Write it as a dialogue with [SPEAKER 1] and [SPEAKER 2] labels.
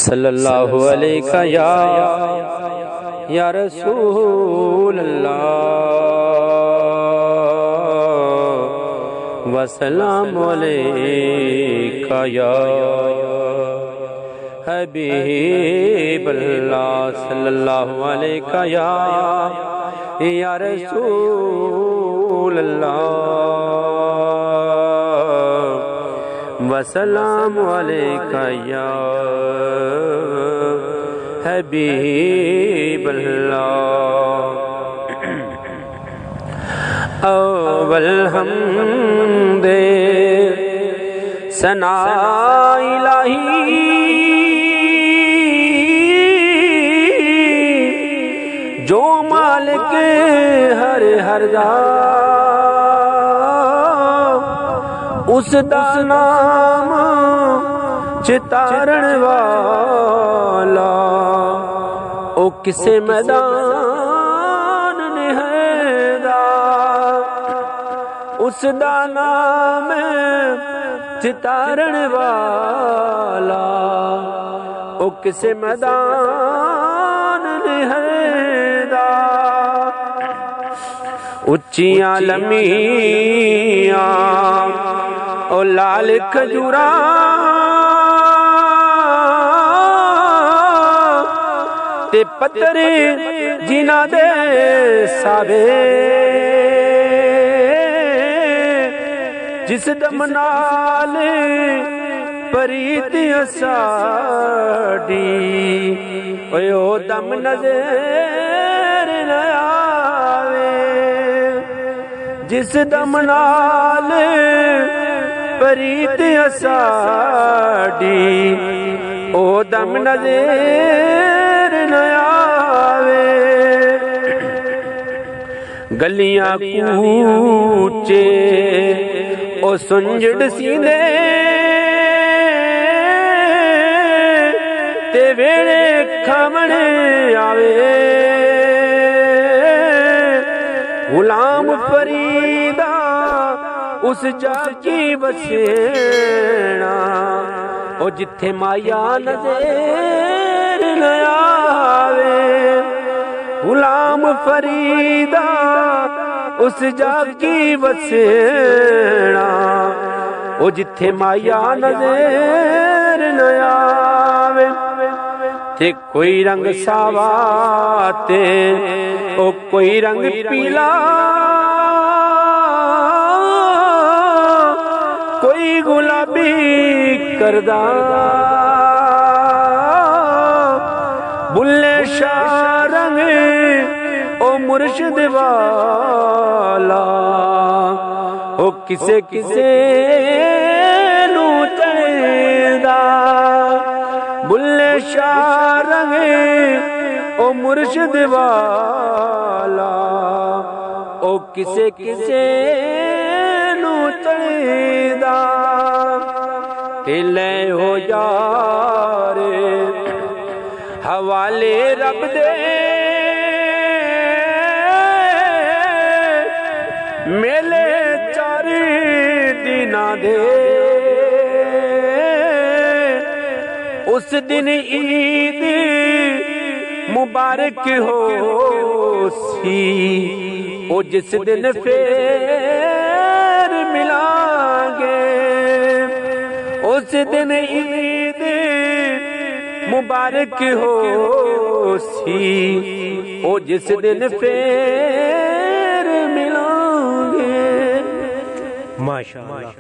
[SPEAKER 1] सल्लल्लाहु अलैका या रसूल अल्लाह वसलाम अलैका या हबीब अल्लाह सल्लल्लाहु अलैका या रसूल अल्लाह वसलाम अलैका या हबीब अल्लाह। अव्वल हमदे सना इलाही जो मालिक हर दा उस दा नाम चितारण वाला ओ किसे मैदान निहदा उस दा नाम चितारण वाला ओ किसे मैदान निहदा उच्चियां लम्मियां ओ लाल खजूरा ते पत्थर जिना दे सावे जिस दम नाल परीत साडी ओए ओ दम नजर न आवे जिस दम नाल परीत साडी ओ दम नजर न आवे गलियां कूचे ओ सुंजड़ सींदे ते वेड़े खमण आवे गुलाम फरीदा उस जाकी बसेना ओ जिथे माया नजर न आवे गुलाम फरीदा उस जाकी बसेना ओ जिथे माया नजर न आवे ते कोई रंग सावा ते ओ कोई रंग पीला कोई गुलाबी करदा बुल्ले शाह रंग ओ मुर्शिद वाला ओ किसे किसे नू चढ़दा बुल्ले शाह रंग ओ मुर्शिद वाला ओ किसे किसे नू चढ़दा ले हो यार हवाले रब दे मेले चार दिना दे उस दिन ईद मुबारक हो सी ओ जिस दिन फिर मिलांगे उस दिन ईद मुबारक हो सी ओ जिस दिन फिर मिलांगे। माशाअल्लाह।